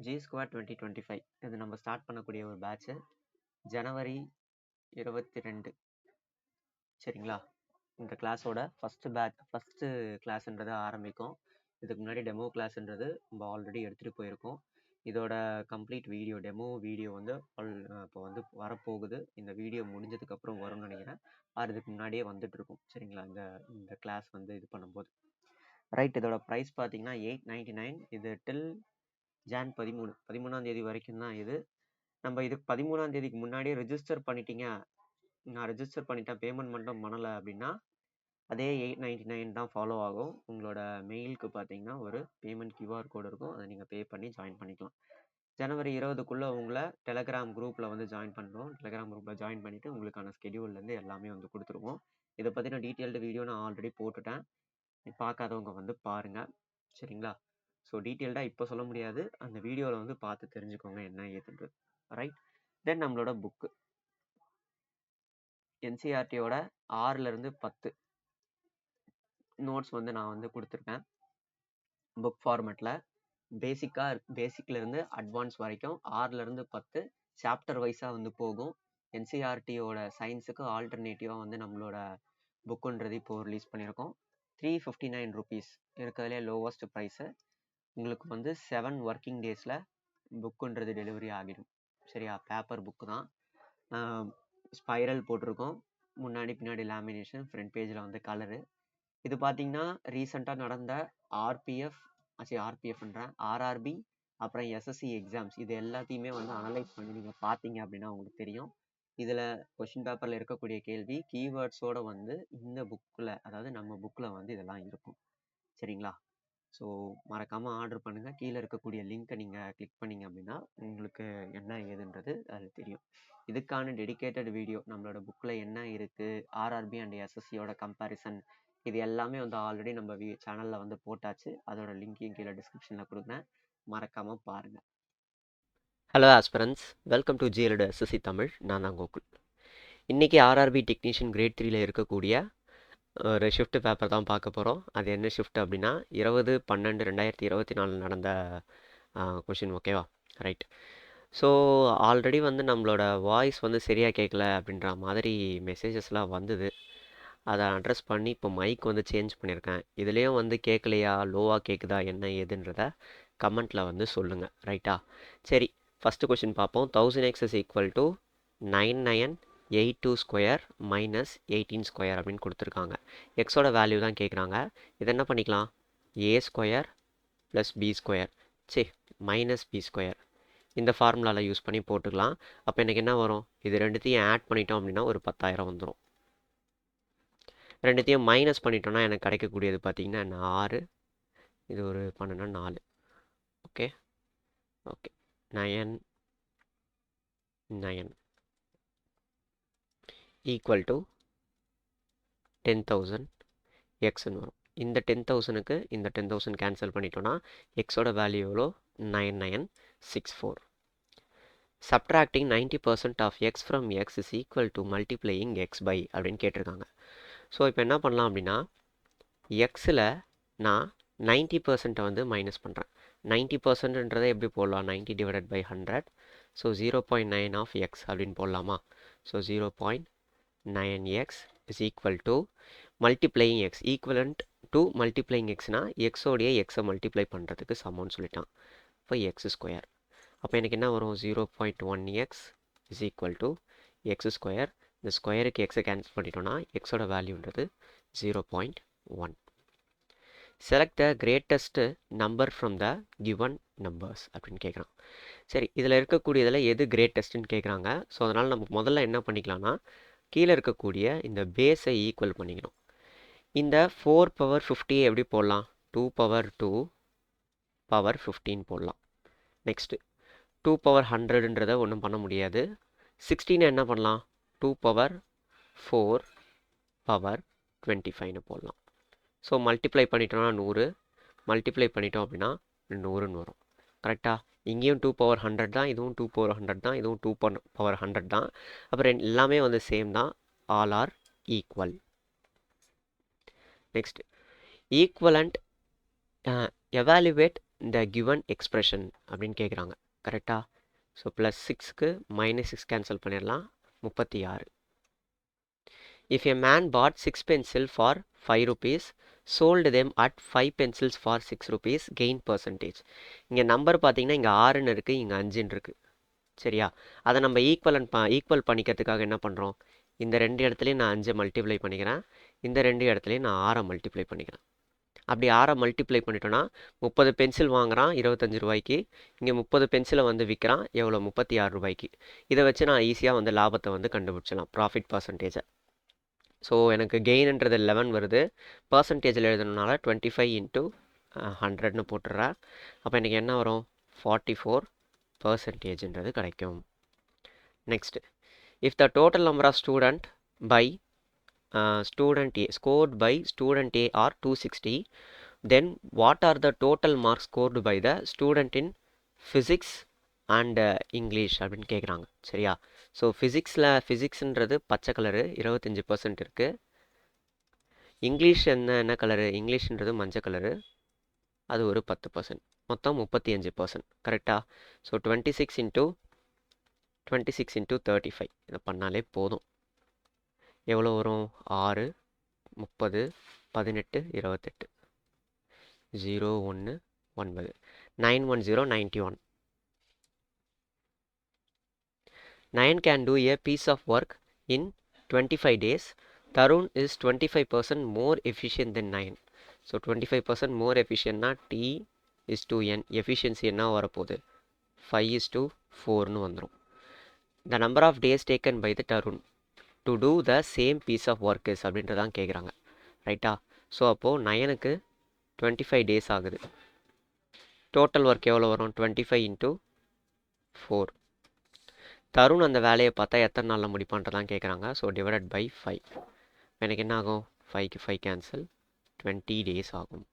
G squad 2025 இது நம்ம start பண்ணக்கூடிய ஒரு பேட்ச்சு ஜனவரி 22 சரிங்களா. இந்த கிளாஸோட ஃபஸ்ட்டு கிளாஸ்ன்றது ஆரம்பிக்கும். இதுக்கு முன்னாடி டெமோ கிளாஸ்ன்றது நம்ம ஆல்ரெடி எடுத்துகிட்டு போயிருக்கோம். இதோட கம்ப்ளீட் வீடியோ டெமோ வீடியோ வந்து இப்போ வந்து வரப்போகுது. இந்த வீடியோ முடிஞ்சதுக்கப்புறம் வரும்னு நினைக்கிறேன். இதுக்கு முன்னாடியே வந்துட்டு இருக்கும் சரிங்களா. இந்த கிளாஸ் வந்து இது பண்ணும்போது ரைட். இதோட ப்ரைஸ் பார்த்தீங்கன்னா 899. இது டில் ஜான் 13ஆம் தேதி வரைக்கும் தான் இது. நம்ம இதுக்கு 13ஆம் தேதிக்கு முன்னாடியே ரிஜிஸ்டர் பண்ணிட்டீங்க, நான் ரிஜிஸ்டர் பண்ணிட்டேன் பேமெண்ட் மட்டும் பண்ணலை அப்படின்னா அதே 899 தான் ஃபாலோ ஆகும். உங்களோட மெயிலுக்கு பார்த்தீங்கன்னா ஒரு பேமெண்ட் QR கோடு இருக்கும், அதை நீங்கள் பே பண்ணி ஜாயின் பண்ணிக்கலாம். ஜனவரி 20க்குள்ளே உங்களை டெலகிராம் குரூப்பில் வந்து ஜாயின் பண்ணுறோம். டெலகிராம் குரூப்பில் ஜாயின் பண்ணிவிட்டு உங்களுக்கான ஸ்கெடியூல்லேருந்து எல்லாமே வந்து கொடுத்துருவோம். இதை பற்றின டீட்டெயில்டு வீடியோ நான் ஆல்ரெடி போட்டுட்டேன், பார்க்காதவங்க வந்து பாருங்கள் சரிங்களா. ஸோ டீட்டெயில்டாக இப்போ சொல்ல முடியாது, அந்த வீடியோவில் வந்து பார்த்து தெரிஞ்சுக்கோங்க என்ன ஏதுன்றது. ரைட். தென் நம்மளோட புக்கு என்சிஆர்டியோட 6லேருந்து 10 நோட்ஸ் வந்து நான் வந்து கொடுத்துருக்கேன் புக் ஃபார்மேட்டில். பேசிக்லேருந்து அட்வான்ஸ் வரைக்கும் 6லேருந்து 10 சாப்டர் வைஸாக வந்து போகும். என்சிஆர்டியோட சயின்ஸுக்கு ஆல்டர்னேட்டிவாக வந்து நம்மளோட புக்குன்றது இப்போது ரிலீஸ் பண்ணியிருக்கோம். 359 ருபீஸ் இருக்கிறதுலே லோவஸ்ட் ப்ரைஸு. உங்களுக்கு வந்து 7 ஒர்க்கிங் டேஸில் புக்குன்றது டெலிவரி ஆகிடும் சரியா. பேப்பர் புக்கு தான், ஸ்பைரல் போட்டிருக்கோம், முன்னாடி பின்னாடி லேமினேஷன், ஃப்ரண்ட் பேஜில் வந்து கலரு. இது பார்த்தீங்கன்னா ரீசெண்டாக நடந்த ஆர்ஆர்பி அப்புறம் எஸ்எஸ்சி எக்ஸாம்ஸ் இது எல்லாத்தையுமே வந்து அனலைஸ் பண்ணி நீங்கள் பார்த்தீங்க அப்படின்னா உங்களுக்கு தெரியும். இதில் கொஷின் பேப்பரில் இருக்கக்கூடிய கேள்வி கீவேர்ட்ஸோடு வந்து இந்த புக்கில், அதாவது நம்ம புக்கில் வந்து இதெல்லாம் இருக்கும் சரிங்களா. ஸோ மறக்காமல் ஆர்டர் பண்ணுங்கள். கீழே இருக்கக்கூடிய லிங்க்கை நீங்கள் கிளிக் பண்ணிங்க அப்படின்னா உங்களுக்கு என்ன ஏதுன்றது அது தெரியும். இதுக்கான டெடிக்கேட்டட் வீடியோ நம்மளோட புக்கில் என்ன இருக்குது, ஆர்ஆர்பி அண்ட் எஸ்எஸ்சியோட கம்பேரிசன், இது எல்லாமே வந்து ஆல்ரெடி நம்ம சேனலில் வந்து போட்டாச்சு. அதோட லிங்க்கையும் கீழே டிஸ்கிரிப்ஷனில் கொடுக்குறேன், மறக்காமல் பாருங்கள். Hello aspirants, welcome to GLD SSC Tamil. நான் தான் கோகுல். இன்றைக்கி ஆர்ஆர்பி டெக்னீஷியன் கிரேட் 3ல் இருக்கக்கூடிய ஒரு ஷிஃப்ட் பேப்பர் தான் பார்க்க போகிறோம். அது என்ன ஷிஃப்ட் அப்படின்னா 20/12/2024 நடந்த கொஷின். ஓகேவா. ரைட். ஸோ ஆல்ரெடி வந்து நம்மளோட வாய்ஸ் வந்து சரியாக கேட்கல அப்படின்ற மாதிரி மெசேஜஸ்லாம் வந்தது. அதை அட்ரஸ் பண்ணி இப்போ மைக் வந்து சேஞ்ச் பண்ணியிருக்கேன். இதுலேயும் வந்து கேட்கலையா, லோவாக கேட்குதா, என்ன ஏதுன்றத கமெண்ட்டில் வந்து சொல்லுங்கள். ரைட்டா. சரி, ஃபஸ்ட்டு கொஷின் பார்ப்போம். 1000x is equal to 9982 square minus 18 square அப்படின்னு கொடுத்துருக்காங்க. எக்ஸோட வேல்யூ தான் கேட்குறாங்க. இதை என்ன பண்ணிக்கலாம், a square plus b square minus b square இந்த ஃபார்முலாவில் யூஸ் பண்ணி போட்டுக்கலாம். அப்போ எனக்கு என்ன வரும், இது ரெண்டுத்தையும் ஆட் பண்ணிட்டோம் அப்படின்னா ஒரு 10,000 வந்துடும். ரெண்டுத்தையும் மைனஸ் பண்ணிட்டோம்னா எனக்கு கிடைக்கக்கூடியது பார்த்திங்கன்னா 6, இது ஒரு 12, 4. ஓகே ஓகே 9 9 ஈக்குவல் டு 10,000 எக்ஸ்ன்னு வரும். இந்த 10,000க்கு இந்த 10,000 கேன்சல் பண்ணிட்டோன்னா எக்ஸோட வேல்யூ எவ்வளோ, 9964. Subtracting 90% of x from x is equal to multiplying x by அப்படின்னு கேட்டிருக்காங்க. ஸோ இப்போ என்ன பண்ணலாம் அப்படின்னா, எக்ஸில் நான் 90% வந்து மைனஸ் பண்ணுறேன். 90%ன்றதை எப்படி போடலாம், 90 divided by 100. So 0.9 of x அப்படின்னு போடலாமா. So 0.9x is equal to multiplying x, equivalent to multiplying எக்ஸ்னால் எக்ஸோடைய எக்ஸை மல்டிப்ளை பண்ணுறதுக்கு சமம்னு சொல்லிட்டான். இப்போ எக்ஸ் ஸ்கொயர். அப்போ எனக்கு என்ன வரும், 0.1x is equal to X square. இந்த ஸ்கொயருக்கு எக்ஸை கேன்சல் பண்ணிட்டோன்னா எக்ஸோட வேல்யூன்றது 0.1. Select the greatest number from the given numbers அப்படின்னு கேட்குறான். சரி, இதில் இருக்கக்கூடியதில் எது கிரேட்டஸ்ட்டுன்னு கேட்குறாங்க. ஸோ அதனால் நமக்கு முதல்ல என்ன பண்ணிக்கலாம்னா, கீழே இருக்கக்கூடிய இந்த பேஸை ஈக்குவல் பண்ணிக்கணும். இந்த 4 பவர் 50 எப்படி போடலாம், 2 பவர் 2 பவர் 15 போடலாம். நெக்ஸ்ட்டு 2 பவர் 100ன்றதை ஒன்றும் பண்ண முடியாது. 16 என்ன பண்ணலாம், 2 பவர் 4 பவர் 25ன்னு போடலாம். ஸோ மல்டிப்ளை பண்ணிட்டோம்னா 100, மல்டிப்ளை பண்ணிட்டோம் அப்படின்னா 100ன்னு வரும். கரெக்டாக. இங்கேயும் 2 பவர் 100 தான், இதுவும் 2 பவர் 100 தான், இதுவும் 2 பவர் 100 தான். அப்புறம் எல்லாமே வந்து சேம் தான், all are equal. Next equivalent evaluate இந்த கிவன் எக்ஸ்பிரஷன் அப்படின்னு கேட்குறாங்க. கரெக்டாக? ஸோ ப்ளஸ் 6க்கு -6 கேன்சல் பண்ணிடலாம். 36. If a man bought 6 pencils for 5 rupees, sold them at 5 pencils for 6 rupees, gain percentage. இங்கே நம்பர் பார்த்தீங்கன்னா இங்கே 6ன்னு இருக்குது, இங்கே 5ன்னு இருக்குது. சரியா? அதை நம்ம ஈக்குவல் பண்ணிக்கிறதுக்காக என்ன பண்ணுறோம்? இந்த 2 இடத்துலையும் நான் 5 மல்டிப்ளை பண்ணிக்கிறேன், இந்த 2 இடத்துலையும் நான் 6 மல்டிப்ளை பண்ணிக்கிறேன். அப்படி 6 மல்டிப்ளை பண்ணிட்டோன்னா 30 பென்சில் வாங்குறான் 25 ரூபாய்க்கு, இங்கே 30 பென்சிலை வந்து விற்கிறான் எவ்வளோ? 36 ரூபாய்க்கு. இதை வச்சு நான் ஈஸியாக வந்து லாபத்தை வந்து கண்டுபிடிச்சலாம், ப்ராஃபிட் பர்சன்டேஜை. ஸோ எனக்கு கெயின்ன்றது 11 வருது, பர்சன்டேஜில் எழுதணுனால 25 இன்ட்டு 100ன்னு போட்டுடுறேன். அப்போ எனக்கு என்ன வரும்? 44%ன்றது கிடைக்கும். Next, if the total number of student by student A scored by student A are 260, then what are the total marks scored by the student in physics and English அப்படின்னு கேட்குறாங்க. சரியா? ஸோ ஃபிசிக்ஸ்ன்றது பச்சை கலரு 25% இருக்குது. English என்ன colour? இங்கிலீஷ்ன்றது மஞ்சள் colour, அது ஒரு 10%, மொத்தம் 35%. கரெக்டாக? ஸோ 26 இன்ட்டு 35 இதை பண்ணாலே போதும். எவ்வளோ வரும்? 6, 30, 18, 28, 0, 1, 9, 910, 91. 9 can do a piece of work in 25 days. Tarun is 25% more efficient than 9. So 25% more efficient na T is to N. Efficiency என்ன வரப்போகுது? 5:4ன்னு வந்துடும். The number of days taken by the Tarun to do the same piece of work is அப்படின்றதான் கேட்குறாங்க. ரைட்டா? So அப்போது 9க்கு 25 days ஆகுது. Total work எவ்வளோ வரும்? 25 இன்ட்டு 4. தருண் அந்த வேலையை பார்த்தா எத்தனை நாளில் முடிப்பான்றதான் கேட்குறாங்க. So divided by 5. எனக்கு என்ன ஆகும்? 5க்கு 5 கேன்சல், 20 days ஆகும்.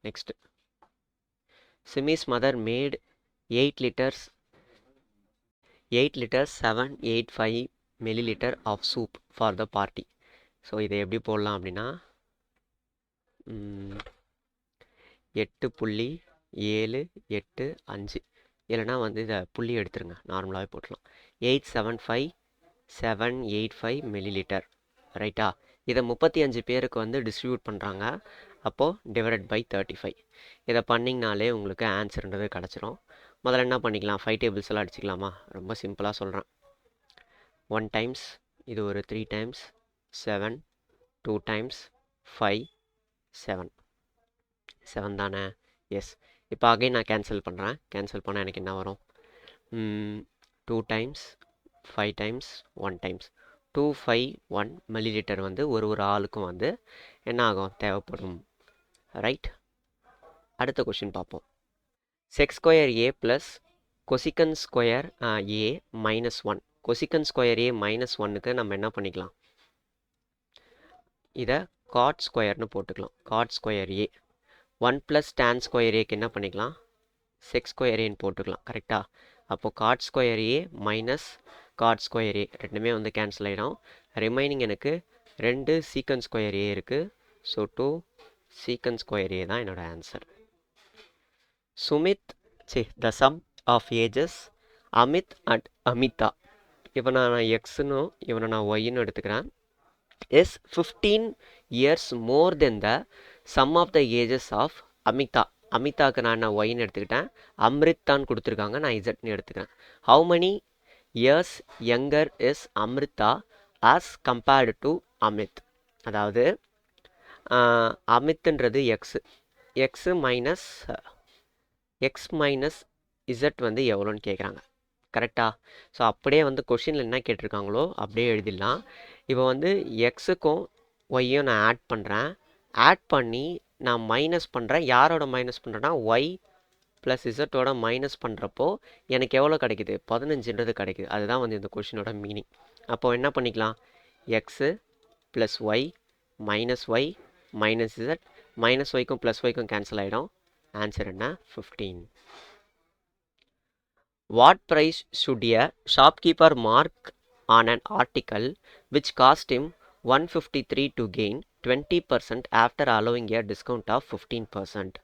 Next, Simi's mother made 8 liters 785 milliliter of soup for the party. So இதை எப்படி போடலாம் அப்படின்னா 8.785, இல்லைனா வந்து இதை புள்ளி எடுத்துருங்க, நார்மலாகவே போட்டலாம். 875 milliliter. ரைட்டா? இதை 35 பேருக்கு வந்து டிஸ்ட்ரிபியூட் பண்ணுறாங்க. அப்போது டிவைடட் பை 35. இதை பண்ணிங்கனாலே உங்களுக்கு ஆன்சர்ன்றது கிடச்சிரும். முதல்ல என்ன பண்ணிக்கலாம்? 5 டேபிள்ஸ் எல்லாம் அடிச்சிக்கலாமா? ரொம்ப சிம்பிளாக சொல்கிறேன். 1 டைம்ஸ், இது ஒரு 3 டைம்ஸ், 7, 2 டைம்ஸ், 5, 7 தானே? எஸ். இப்போ அகைன் நான் கேன்சல் பண்ணுறேன். கேன்சல் பண்ணால் எனக்கு என்ன வரும்? 2 டைம்ஸ், 5 டைம்ஸ், 1 டைம்ஸ், 251 மில்லிலிட்டர் வந்து ஒரு ஆளுக்கும் வந்து என்ன ஆகும்? தேவைப்படும். ரைட்? அடுத்த கொஷின் பார்ப்போம். செக் ஸ்கொயர் ஏ ப்ளஸ் கொசிக்கன் ஸ்கொயர் ஏ -1. கொசிக்கன் ஸ்கொயர் ஏ -1க்கு நம்ம என்ன பண்ணிக்கலாம்? இதை காட் ஸ்கொயர்னு போட்டுக்கலாம். காட் ஸ்கொயர் ஏ 1 ப்ளஸ் டேன் ஸ்கொயர் ஏக்கு என்ன பண்ணிக்கலாம்? செக் ஸ்கொயர் ஏன்னு போட்டுக்கலாம். கரெக்டாக? அப்போது காட் ஸ்கொயர் ஏ மைனஸ் காட் ஸ்கொயர் ஏ ரெண்டுமே வந்து கேன்சல் ஆகிடும். ரிமைனிங் எனக்கு 2 சீக்கன் ஸ்கொயர் ஏ இருக்குது. ஸோ 2 சீக்கன் ஸ்கொயர் ஏ தான் என்னோடய answer. Sumit the sum of ages Amit and Amita. இப்போ நான் எக்ஸ்னும் இவனை நான் ஒய்ன்னு எடுத்துக்கிறேன். Is 15 years more than the sum of the ages of Amita. அமிதாவுக்கு நான் ஒய்ன்னு எடுத்துக்கிட்டேன். அம்ரித்தான் கொடுத்துருக்காங்க, நான் இசட்னு எடுத்துக்கிறேன். How many years younger is Amrita as compared to Amit? அதாவது அமித்ன்றது எக்ஸ் மைனஸ் இசட் வந்து எவ்வளோன்னு கேட்குறாங்க. கரெக்டாக? ஸோ அப்படியே வந்து கொஷினில் என்ன கேட்டிருக்காங்களோ அப்படியே எழுதிடலாம். இப்போ வந்து எக்ஸுக்கும் ஒய்யும் நான் ஆட் பண்ணுறேன். ஆட் பண்ணி நான் மைனஸ் பண்ணுறேன். யாரோட மைனஸ் பண்ணுறேன்னா ஒய் ப்ளஸ் இசட்டோட மைனஸ் பண்ணுறப்போ எனக்கு எவ்வளோ கிடைக்குது? 15ன்றது கிடைக்குது. அதுதான் வந்து இந்த கொஷினோட மீனிங். அப்போது என்ன பண்ணிக்கலாம்? X plus y minus z, minus ஒய்க்கும் ப்ளஸ் ஒய்க்கும் கேன்சல் ஆகிடும். ஆன்சர் என்ன? 15. What price should a shopkeeper mark on an article which cost him 153 to gain 20% after allowing a discount of 15%.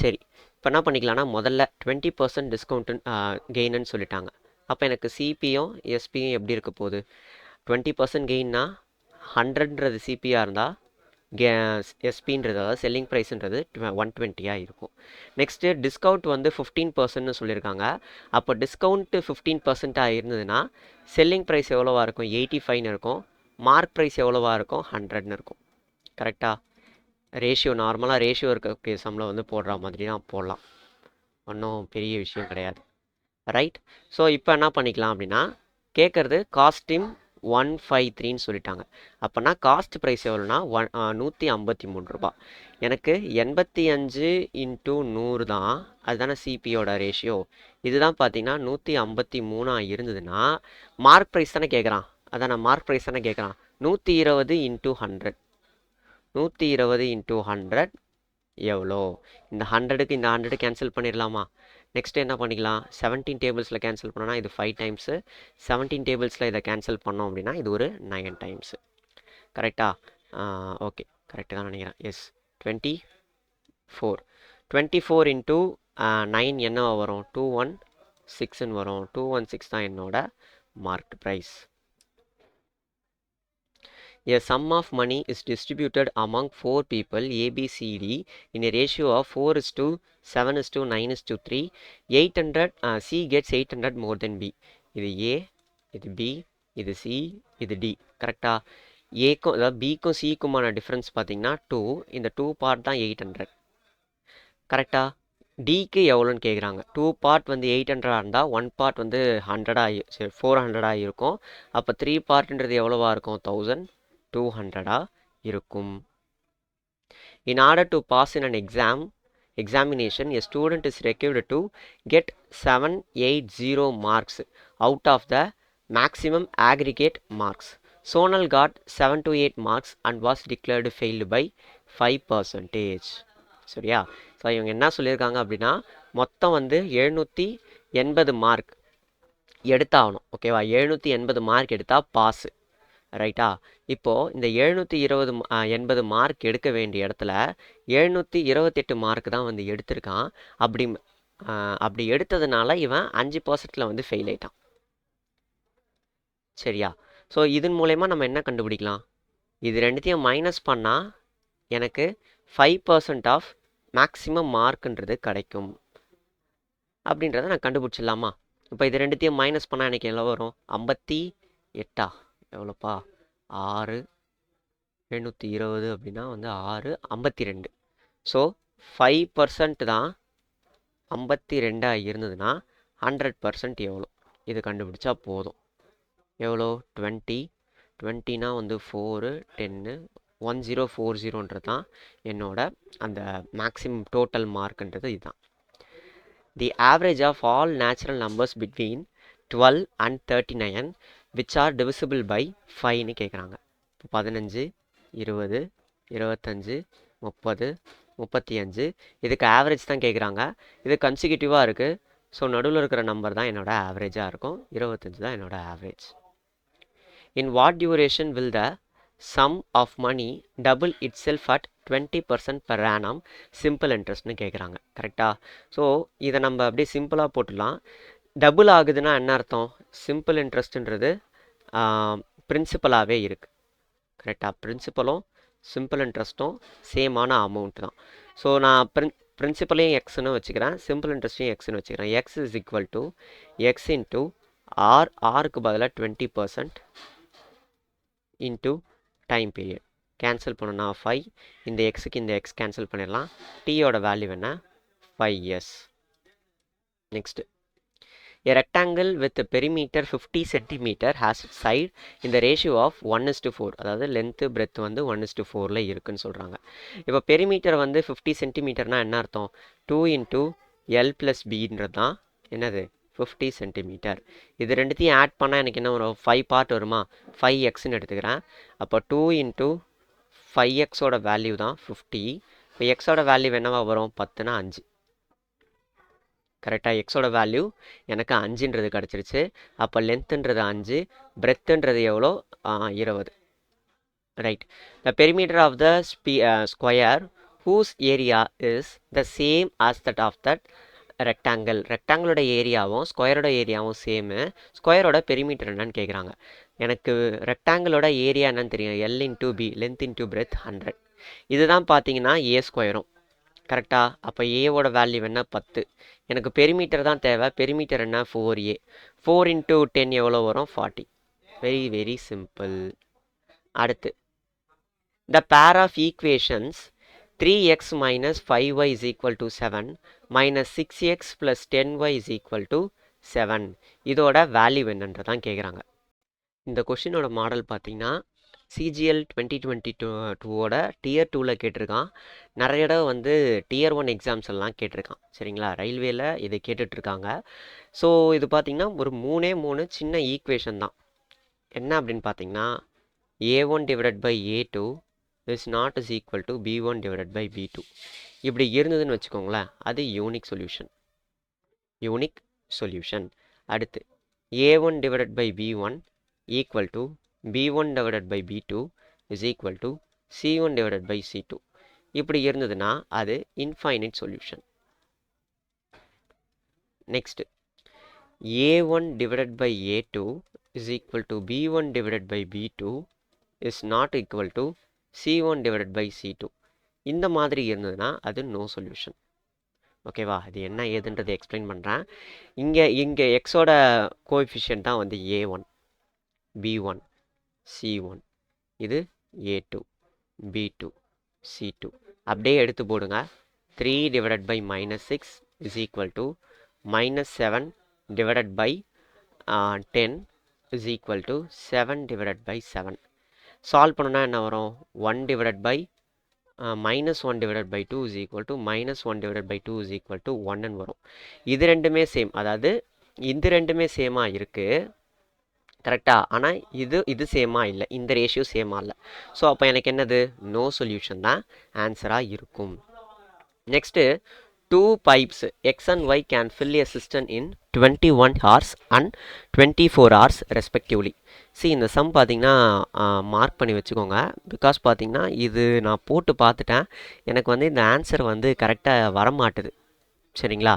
சரி, இப்போ என்ன பண்ணிக்கலாம்னா முதல்ல 20% டிஸ்கவுண்ட் கெயின்னு சொல்லிட்டாங்க. அப்போ எனக்கு சிபியும் எஸ்பியும் எப்படி இருக்க போகுது? 20% கெயின்னா 100ன்றது சிபியாக இருந்தால் எஸ்பின்றது அதாவது செல்லிங் ப்ரைஸ்ன்றது 120 இருக்கும். நெக்ஸ்ட்டு டிஸ்கவுண்ட் வந்து 15%ன்னு சொல்லியிருக்காங்க. அப்போ டிஸ்கவுண்ட்டு 15% இருந்ததுன்னா செல்லிங் ப்ரைஸ் எவ்வளோவா இருக்கும்? 85ன்னு இருக்கும். மார்க் ப்ரைஸ் எவ்வளோவா இருக்கும்? 100ன்னு இருக்கும். கரெக்டாக? ரேஷியோ நார்மலாக ரேஷியோ இருக்கக்கூடிய சம்மில் வந்து போடுற மாதிரி தான் போடலாம். ஒன்றும் பெரிய விஷயம் கிடையாது. ரைட்? ஸோ இப்போ என்ன பண்ணிக்கலாம் அப்படின்னா கேட்குறது காஸ்டிம் 153ன்னு சொல்லிட்டாங்க. அப்போனா காஸ்ட் ப்ரைஸ் எவ்வளோனா 153 ரூபா. எனக்கு 85 × 100 தான் அதுதானே சிபியோட ரேஷியோ. இதுதான் பார்த்தீங்கன்னா 153 இருந்ததுன்னா மார்க் ப்ரைஸ் தானே கேட்குறான். அதான் நான் மார்க் ப்ரைஸ் தானே கேட்குறான். 120 × 100. 120 × 100 எவ்வளோ? இந்த 100க்கு இந்த 100 கேன்சல் பண்ணிடலாமா? நெக்ஸ்ட் என்ன பண்ணிக்கலாம்? 17 டேபிள்ஸில் கேன்சல் பண்ணோன்னா இது 5 டைம்ஸு. 17 டேபிள்ஸில் இதை கேன்சல் பண்ணோம் அப்படின்னா இது ஒரு 9 டைம்ஸு. கரெக்டா? ஓகே, கரெக்டு தான் நினைக்கிறேன். எஸ், 24. 24 × 9 என்னவா வரும்? 216ன்னு வரும். 216 தான் என்னோட mark price. A sum of money is distributed among 4 people A, B, C, D in a ratio of 4:7:9:3. 800 C gets 800 more than B. இது A, இது B, இது C, இது D. கரெக்டா? ஏக்கும் அதாவது பிக்கும் சிக்குமான டிஃப்ரென்ஸ் பார்த்தீங்கன்னா 2. இந்த 2 பார்ட் தான் 800. கரெக்டா? டிக்கு எவ்வளோன்னு கேட்குறாங்க. 2 பார்ட் வந்து 800 இருந்தால் 1 பார்ட் வந்து 400 இருக்கும். அப்போ 3 பார்ட்ன்றது எவ்வளோவா இருக்கும்? 1200 இருக்கும். In order to pass in an examination, a student is required to get 780 marks out of the maximum aggregate marks. Sonal got 728 marks and was declared failed by 5%. சரியா? ஸோ இவங்க என்ன சொல்லியிருக்காங்க அப்படின்னா மொத்தம் வந்து 780 மார்க் எடுத்தாகணும். ஓகேவா? 780 மார்க் எடுத்தால் pass. ரைட்டா? இப்போது இந்த 780 மார்க் எடுக்க வேண்டிய இடத்துல 728 மார்க் தான் வந்து எடுத்திருக்கான். அப்படி எடுத்ததுனால இவன் 5%ல் வந்து ஃபெயில் ஆயிட்டான். சரியா? ஸோ இதன் மூலயமா நம்ம என்ன கண்டுபிடிக்கலாம்? இது ரெண்டுத்தையும் மைனஸ் பண்ணால் எனக்கு 5% ஆஃப் மேக்ஸிமம் மார்க்குன்றது கிடைக்கும் அப்படின்றத நான் கண்டுபிடிச்சிடலாமா? இப்போ இது ரெண்டுத்தையும் மைனஸ் பண்ணால் எனக்கு எவ்வளோ வரும்? 58. எவ்வளோப்பா? 6 720 அப்படின்னா வந்து 6 52. ஸோ 5% தான் 52 இருந்ததுன்னா 100% எவ்வளோ? இது கண்டுபிடிச்சா போதும். எவ்வளோ? 20னா வந்து 4 10 1040ன்றது தான் என்னோட அந்த மேக்ஸிமம் டோட்டல் மார்க்குன்றது இதுதான். The average of all natural numbers between 12 and 39 which are divisible by 5ன்னு கேட்குறாங்க. இப்போ 15 20 25 30 35 இதுக்கு ஆவரேஜ் தான் கேட்குறாங்க. இது கன்சிக்யூட்டிவாக இருக்குது. ஸோ நடுவில் இருக்கிற நம்பர் தான் என்னோட ஆவரேஜாக இருக்கும். 25 தான் என்னோட average. In what duration will the sum of money double itself at 20% per annum simple இன்ட்ரெஸ்ட்னு கேட்குறாங்க. கரெக்டாக? ஸோ இதை நம்ம அப்படியே சிம்பிளாக போட்டுடலாம். டபுள் ஆகுதுன்னா என்ன அர்த்தம்? சிம்பிள் இன்ட்ரெஸ்ட்ன்றது பிரின்சிபலாகவே இருக்குது. கரெக்டாக? பிரின்சிபலும் சிம்பிள் இன்ட்ரெஸ்ட்டும் சேமான அமௌண்ட் தான். ஸோ நான் பிரின்சிபலையும் எக்ஸ்ன்னு வச்சுக்கிறேன், சிம்பிள் இன்ட்ரெஸ்ட்டையும் எக்ஸ்ன்னு வச்சுக்கிறேன். X is equal to x into ஆருக்கு பதிலாக 20% இன்ட்டு டைம் பீரியட். கேன்சல் பண்ணணும்னா 5. இந்த எக்ஸுக்கு இந்த எக்ஸ் கேன்சல் பண்ணிடலாம். டீயோட வேல்யூ என்ன? 5 years. Next, a rectangle with a perimeter 50 cm has its side in the ratio of 1:4. அதாவது லென்த்து பிரெத் வந்து 1:4ல் இருக்குன்னு சொல்கிறாங்க. இப்போ பெரிமீட்டர் வந்து 50 சென்டிமீட்டர்னால் என்ன அர்த்தம்? 2 × L + Bன்றது தான் என்னது? 50 சென்டிமீட்டர். இது ரெண்டுத்தையும் ஆட் பண்ணால் எனக்கு என்ன வரும்? 5 பார்ட் வருமா? 5xன்னு எடுத்துக்கிறேன். அப்போ 2 × 5xோட வேல்யூ தான் 50. இப்போ எக்ஸோட வேல்யூ என்னவா வரும்? 10னா 5. கரெக்டாக? எக்ஸோட வேல்யூ எனக்கு 5ன்றது கிடச்சிருச்சு. அப்போ லென்த்துன்றது 5, பிரெத்துன்றது எவ்வளோ? 20. right? The perimeter of the square whose area is the same as that of that ரெக்டாங்கிளோட ஏரியாவும் ஸ்கொயரோட ஏரியாவும் சேமு. ஸ்கொயரோட பெரிமீட்டர் என்னன்னு கேட்குறாங்க. எனக்கு ரெக்டாங்கிளோட ஏரியா என்னன்னு தெரியும், L into B, length into breadth 100. இதுதான் பார்த்தீங்கன்னா ஏ ஸ்கொயரும், கரெக்டாக? அப்போ ஏவோட வேல்யூ என்ன 10. எனக்கு பெரிமீட்டர் தான் தேவை. பெரிமீட்டர் என்ன 4a. 4 இன்டூ 10 எவ்வளோ வரும்? 40. Very very simple. அடுத்து the pair of equations 3x minus 5y is equal to 7 minus 6x plus 10y is equal to 7. இதோட வேல்யூ என்னன்றதான் கேட்குறாங்க. இந்த கொஷினோட மாடல் பார்த்தீங்கன்னா சிஜிஎல் 2022ஓட டியர் 2ல் கேட்டிருக்கான். நிறைய இடம் வந்து டியர் 1 எக்ஸாம்ஸ் எல்லாம் கேட்டிருக்கான். சரிங்களா? ரயில்வேல இது கேட்டுட்ருக்காங்க. ஸோ இது பார்த்தீங்கன்னா ஒரு 3 சின்ன ஈக்குவேஷன் தான். என்ன அப்படின்னு பார்த்தீங்கன்னா a1 divided by a2 is not is equal to b1 divided by b2. இப்படி இருந்ததுன்னு வச்சுக்கோங்களேன், அது யூனிக் சொல்யூஷன். அடுத்து a1 divided by b1 equal to b1 divided by b2 is equal to c1 divided by c2. இப்படி இருந்ததுன்னா அது infinite solution. Next a1 divided by a2 is equal to b1 divided by b2 is not equal to c1 divided by c2. இந்த மாதிரி இருந்ததுன்னா அது no solution. ஓகேவா? அது என்ன ஏதுன்றதை எக்ஸ்பிளைன் பண்ணுறேன். இங்கே எக்ஸோட கோஎஃபிஷியன்ட் தான் வந்து a1, b1, c1. இது a2, b2, c2. அப்படியே எடுத்து போடுங்க. 3 divided by minus 6 is equal to minus 7 divided by 10 is equal to 7 divided by 7. Solve பண்ணோன்னா என்ன வரும்? 1 divided by minus 1 divided by 2 is equal to minus 1 divided by 2 is equal to 1 வரும். இது ரெண்டுமே same, அதாவது இந்த ரெண்டுமே சேமாக இருக்குது, கரெக்டாக? ஆனால் இது சேமாக இல்லை, இந்த ரேஷியோ சேமாக இல்லை. ஸோ அப்போ எனக்கு என்னது? நோ சொல்யூஷன் தான் ஆன்சராக இருக்கும். Next 2 pipes x and y can fill a cistern in 21 hours and 24 hours respectively. இந்த சம் பார்த்தீங்கன்னா மார்க் பண்ணி வச்சுக்கோங்க. பிகாஸ் பார்த்தீங்கன்னா இது நான் போட்டு பார்த்துட்டேன், எனக்கு வந்து இந்த ஆன்சர் வந்து கரெக்டாக வரமாட்டுது. சரிங்களா?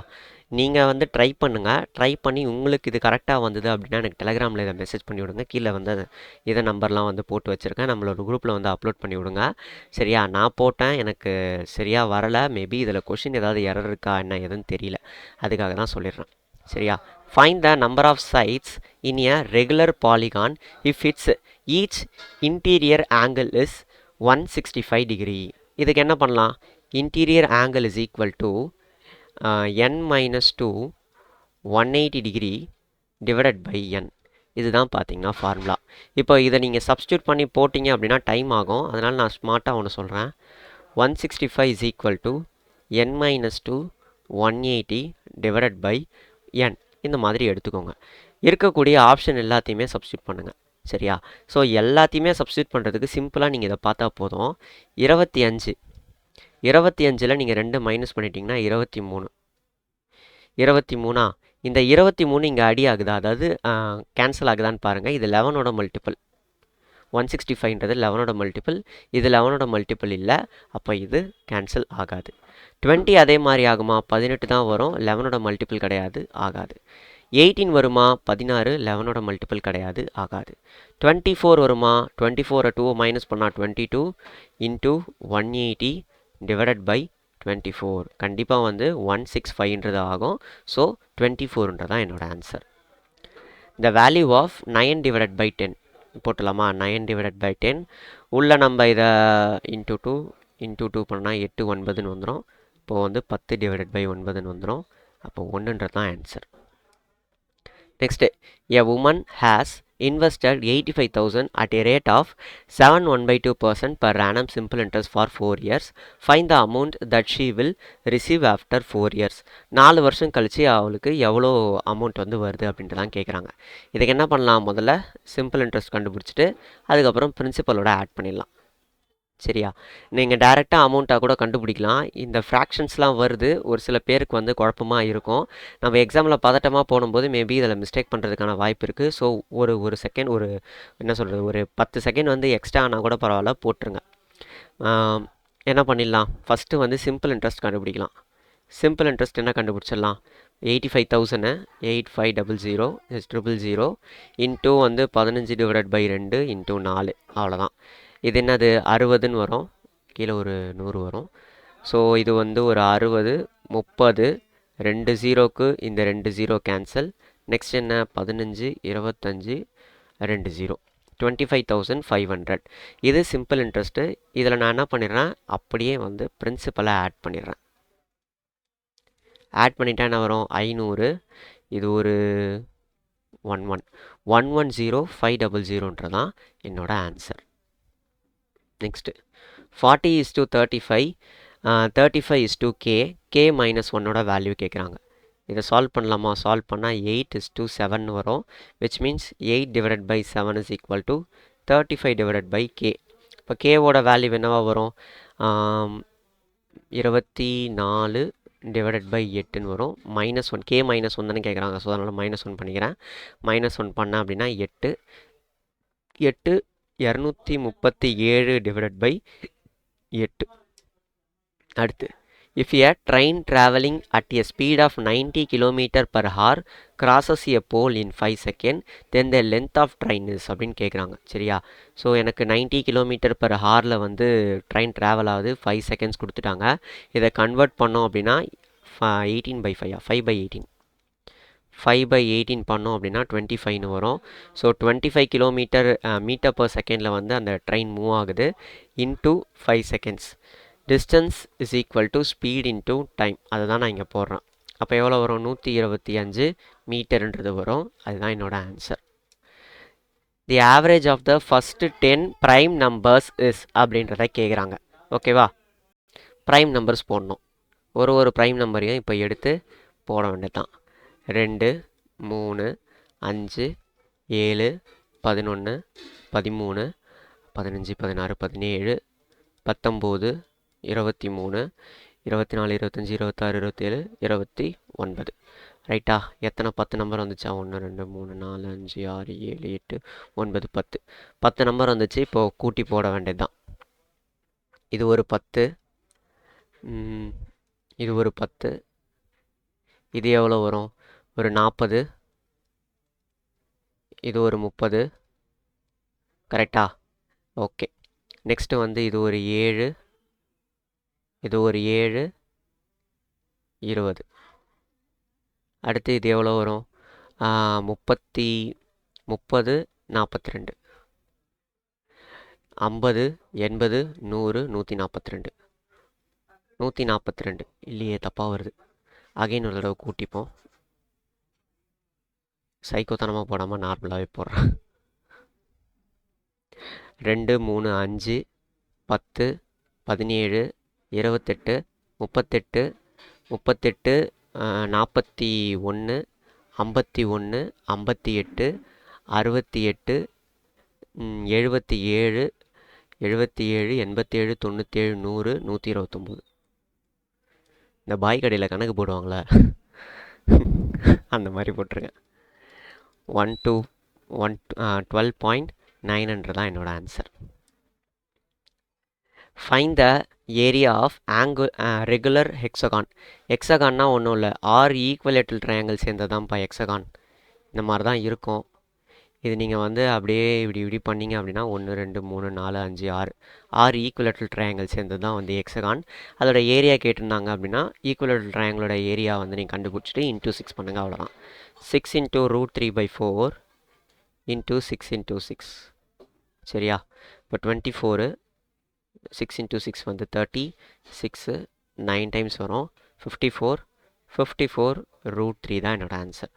நீங்கள் வந்து ட்ரை பண்ணுங்கள். ட்ரை பண்ணி உங்களுக்கு இது கரெக்டாக வந்தது அப்படின்னா எனக்கு டெலகிராமில் இதை மெசேஜ் பண்ணி விடுங்க. கீழே வந்து இதை நம்பர்லாம் வந்து போட்டு வச்சுருக்கேன், நம்மளோட குரூப்பில் வந்து அப்லோட் பண்ணி விடுங்க. சரியா? நான் போட்டேன், எனக்கு சரியாக வரலை. மேபி இதில் கொஷின் ஏதாவது எரர் இருக்கா என்ன ஏதுன்னு தெரியல, அதுக்காக தான் சொல்லிடுறேன். சரியா? Find the number of sides in a regular polygon if its each interior angle is 165 degree. இதுக்கு என்ன பண்ணலாம்? Interior angle is equal to n minus 2 180 degree divided by n. இதுதான் பார்த்தீங்கன்னா ஃபார்முலா. இப்போ இதை நீங்கள் சப்ஸ்டியூட் பண்ணி போட்டிங்க அப்படின்னா டைம் ஆகும், அதனால் நான் ஸ்மார்ட்டாக ஒன்று சொல்கிறேன். 165 is equal to n minus 2 180 divided by n. இந்த மாதிரி எடுத்துக்கோங்க. இருக்கக்கூடிய ஆப்ஷன் எல்லாத்தையுமே சப்ஸ்டியூட் பண்ணுங்கள். சரியா? ஸோ எல்லாத்தையுமே சப்ஸ்டியூட் பண்ணுறதுக்கு சிம்பிளாக நீங்கள் இதை பார்த்தா போதும். 25 நீங்கள் 2 மைனஸ் பண்ணிட்டீங்கன்னா 23. 23 இந்த 23 இங்கே அடி ஆகுதா, அதாவது கேன்சல் ஆகுதான்னு பாருங்கள். இது 11ஓட மல்டிபிள். 165ன்றது 11ஓட மல்டிபிள், இது 11ஓட மல்டிபிள் இல்லை, அப்போ இது கேன்சல் ஆகாது. 20 அதே மாதிரி ஆகுமா? 18 தான் வரும், 11ஓட மல்டிபிள் கிடையாது, ஆகாது. 18 வருமா? 16, 11ஓட மல்டிபிள் கிடையாது, ஆகாது. 24 வருமா? 24 2 மைனஸ் பண்ணால் 22 இன்ட்டு 180 டிவைடட் பை 24. கண்டிப்பாக வந்து 165ன்றது ஆகும். ஸோ 24ன்றதான் என்னோட answer. The value of 9 divided by 10 போட்டலாமா? 9 டிவைடட் பை 10 உள்ள நம்ம இதை இன்ட்டு 2 பண்ணால் 8 9ன்னு வந்துடும். இப்போது வந்து 10 டிவைடட் பை 9ன்னு வந்துடும். அப்போ 1ன்றது தான் answer. Next, a woman has invested 85,000 at a rate of 7.1/2% per annum simple interest for 4 years. Find the amount that she will receive after 4 years. 4 வருஷம் கழிச்சு அவளுக்கு எவ்வளோ அமௌண்ட் வந்து வருது அப்படின்ட்டு தான் கேட்குறாங்க. இதுக்கு என்ன பண்ணலாம்? முதல்ல சிம்பிள் இன்ட்ரெஸ்ட் கண்டுபிடிச்சிட்டு அதுக்கப்புறம் பிரின்சிபலோட ஆட் பண்ணிடலாம். சரியா? நீங்கள் டைரெக்டாக அமௌண்ட்டாக கூட கண்டுபிடிக்கலாம். இந்த ஃப்ராக்ஷன்ஸ்லாம் வருது, ஒரு சில பேருக்கு வந்து குழப்பமாக இருக்கும். நம்ம எக்ஸாமில் பதட்டமாக போடும்போது மேபி இதில் மிஸ்டேக் பண்ணுறதுக்கான வாய்ப்பு இருக்குது. ஸோ ஒரு செகண்ட், ஒரு என்ன சொல்கிறது, ஒரு 10 செகண்ட் வந்து எக்ஸ்ட்ரா ஆனால் கூட பரவாயில்ல, போட்டுருங்க. என்ன பண்ணிடலாம், ஃபஸ்ட்டு வந்து சிம்பிள் இன்ட்ரெஸ்ட் கண்டுபிடிக்கலாம். சிம்பிள் இன்ட்ரெஸ்ட் என்ன கண்டுபிடிச்சிடலாம், 85,000 8500 000 இன்ட்டு வந்து 15/2 இன்ட்டு 4, அவ்வளோதான். இது என்னது 60ன்னு வரும், கீழே ஒரு 100 வரும். ஸோ இது வந்து ஒரு 60, 30, 2 0க்கு இந்த 2 0 கேன்சல். நெக்ஸ்ட் என்ன 15, 25, 2 0, 25,500. இது சிம்பிள் இன்ட்ரெஸ்ட்டு. இதில் நான் என்ன பண்ணிடுறேன், அப்படியே வந்து பிரின்சிபலை ஆட் பண்ணிடுறேன். ஆட் பண்ணிட்டா என்ன வரும், 500, இது ஒரு 110,500 என்னோட ஆன்சர். நெக்ஸ்ட்டு 40:35, 35:k, k -1ஓட வேல்யூ கேட்குறாங்க. இதை சால்வ் பண்ணலாமா, சால்வ் பண்ணால் 8:7 வரும். Which means 8/7 is equal to 35/k. இப்போ கேவோட வேல்யூ என்னவா வரும், 24/8ன்னு வரும். -1, k -1 தானே கேட்குறாங்க, ஸோ அதனால் -1 பண்ணிக்கிறேன். -1 பண்ணேன் அப்படின்னா 8 237/8. அடுத்து, if a train traveling at a speed of 90 km/h crosses a pole in 5 seconds, then the length of train is அப்படின்னு கேட்குறாங்க. சரியா? ஸோ எனக்கு 90 km/h வந்து ட்ரெயின் ட்ராவல் ஆகுது, 5 செகண்ட்ஸ் கொடுத்துட்டாங்க. இதை கன்வெர்ட் பண்ணோம் அப்படின்னா 18/5, 5/18, 5/18 பண்ணோம் அப்படின்னா 25ன்னு வரும். ஸோ 25 km/m/s வந்து அந்த ட்ரெயின் மூவ் ஆகுது, into 5 seconds. Distance is equal to speed into time, அதை தான் நான் இங்கே போடுறேன். அப்போ எவ்வளோ வரும், 125 மீட்டர்ன்றது வரும். அதுதான் என்னோட answer. The average of the first 10 prime numbers is அப்படின்றத கேட்குறாங்க. ஓகேவா? ப்ரைம் நம்பர்ஸ் போடணும். ஒரு ப்ரைம் நம்பரையும் இப்போ எடுத்து போட வேண்டியது தான். 2, 3, 5, 7, 11, 13, 15, 16, 17, 19, 23, 24, 25, 26, 27, 29. ரைட்டா? எத்தனை 10 நம்பர் வந்துச்சா, 1 2 3 4 5 6 7 8 9 10, 10 நம்பர் வந்துச்சு. இப்போது கூட்டி போட வேண்டியது தான். இது ஒரு 10, இது ஒரு 10, இது எவ்வளோ வரும், ஒரு 40, இது ஒரு 30. கரெக்டா? ஓகே. நெக்ஸ்ட்டு வந்து இது ஒரு 7, இது ஒரு 7, 20. அடுத்து இது எவ்வளோ வரும், 30, 42, 50, 80, 100, 142, 142. இல்லையே, தப்பாக வருது. அகைன் ஒரு தடவை கூட்டிப்போம். சைக்கோத்தனமாக போடாமல் நார்மலாகவே போடுறேன். 2 3 5 10 17 28 38 38 41 51 58 68 77 77 87 97 100 129. இந்த பாய் கடையில் கணக்கு போடுவாங்களே அந்த மாதிரி போட்டிருக்கேன். 12.9 தான் என்னோட answer. Find the area of regular hexagon. ஹெக்ஸகான்னா ஒன்றும் இல்லை, 6 ஈக்குவலேட்டல் ட்ரையாங்கிள் சேர்ந்ததான்ப்பா ஹெக்ஸகான். இந்த மாதிரி தான் இருக்கும். இது நீங்கள் வந்து அப்படியே இப்படி பண்ணிங்க அப்படின்னா 1 2 3 4 5 6 ஈக்குவலேட்டல் ட்ரையாங்கிள் சேர்ந்தது தான் வந்து ஹெக்ஸகான். அதோட ஏரியா கேட்டிருந்தாங்க அப்படின்னா ஈக்குவலேட்டல் ட்ரையாங்கிளோட ஏரியா வந்து நீங்கள் கண்டுபிடிச்சிட்டு இன்டூ 6 பண்ணுங்கள், அவ்வளோதான். 6 × √3/4 இன்டூ 6 × 6. சரியா? இப்போ 24, 6 × 6 வந்து 30, 6 9 டைம்ஸ் வரும், 54, 54 √3 தான் என்னோட ஆன்சர்.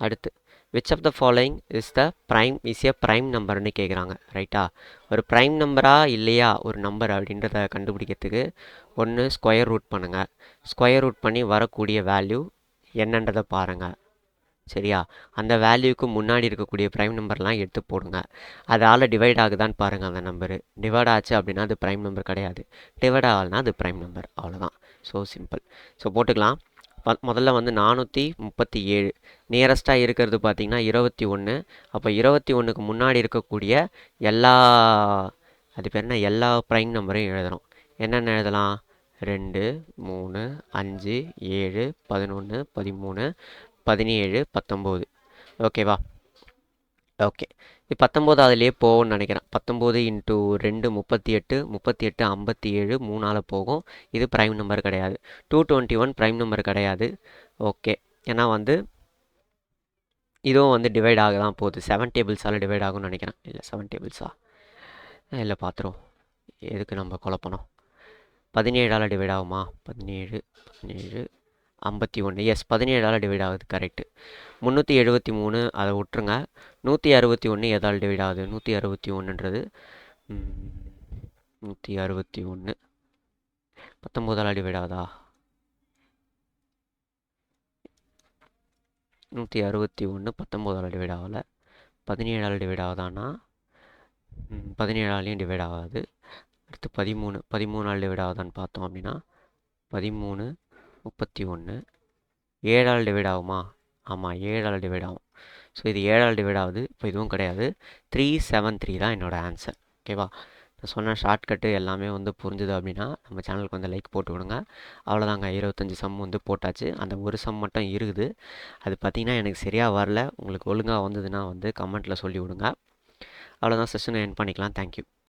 அடுத்து, which of the following is a prime நம்பர்னு கேட்குறாங்க. ரைட்டா? ஒரு ப்ரைம் நம்பரா இல்லையா ஒரு நம்பர் அப்படின்றத கண்டுபிடிக்கிறதுக்கு ஒன்று ஸ்கொயர் ரூட் பண்ணுங்கள். ஸ்கொயர் ரூட் பண்ணி வரக்கூடிய வேல்யூ என்னன்றதை பாருங்கள். சரியா? அந்த வேல்யூக்கு முன்னாடி இருக்கக்கூடிய ப்ரைம் நம்பர்லாம் எடுத்து போடுங்க. அதால் டிவைட் ஆகுதான்னு பாருங்கள் அந்த நம்பரு. டிவைட் ஆச்சு அப்படின்னா அது ப்ரைம் நம்பர் கிடையாது. டிவைட் ஆகலைன்னா அது ப்ரைம் நம்பர், அவ்வளோதான். So simple. ஸோ போட்டுக்கலாம். முதல்ல வந்து 437 நியரஸ்ட்டாக இருக்கிறது பார்த்தீங்கன்னா 21. அப்போ 21க்கு முன்னாடி இருக்கக்கூடிய எல்லா அது பேர் என்ன, எல்லா ப்ரைம் நம்பரையும் எழுதுகிறோம். என்னென்ன எழுதலாம்? 2, 3, 5, 7, 11, 13, 17, 19. ஓகேவா? ஓகே. இது 19 அதுலேயே போகும்னு நினைக்கிறேன். 19 இன்ட்டு 2 38, 38 57 3ஆல் போகும். இது ப்ரைம் நம்பர் கிடையாது. 221 ப்ரைம் நம்பர் கிடையாது. ஓகே. ஏன்னா வந்து இதுவும் வந்து டிவைட் ஆக தான் போகுது. 7 டேபிள்ஸால் டிவைட் ஆகும்னு நினைக்கிறேன். இல்லை 7 டேபிள்ஸா? இல்லை பார்த்துருவோம். எதுக்கு நம்ம குழப்பணும்? 17ஆல் டிவைட் ஆகுமா? 17 17 51. எஸ், 17ஆல் டிவைட் ஆகுது. கரெக்டு. 373 அதை விட்டுருங்க. 161 எதால் டிவைட் ஆகுது? 161ன்றது 161 19ஆல் டிவைட் ஆகுதா? 161 19ஆல் டிவைட் ஆகலை. 17ஆல் டிவைட் ஆகுதானா? 17ஆலையும் டிவைட் ஆகாது. அடுத்து 13ஆல் டிவைட் ஆகுதான்னு பார்த்தோம் அப்படின்னா 13 31 7ஆல் டிவைட் ஆகுமா? ஆமாம், 7ஆல் டிவைட் ஆகும். ஸோ இது 7ஆல் டிவைட் ஆகுது. இப்போ இதுவும் கிடையாது. 373 தான் என்னோடய ஆன்சர். ஓகேவா? நான் சொன்ன ஷார்ட்கட்டு எல்லாமே வந்து புரிஞ்சுது அப்படின்னா நம்ம சேனலுக்கு வந்து லைக் போட்டு விடுங்க. அவ்வளோதாங்க, 25 சம் வந்து போட்டாச்சு. அந்த ஒரு சம் மட்டும் இருக்குது. அது பார்த்திங்கன்னா எனக்கு சரியாக வரல. உங்களுக்கு ஒழுங்காக வந்ததுன்னா வந்து கமெண்ட்டில் சொல்லி விடுங்க. அவ்வளோதான், செஷனை எண்ட் பண்ணிக்கலாம். தேங்க்யூ.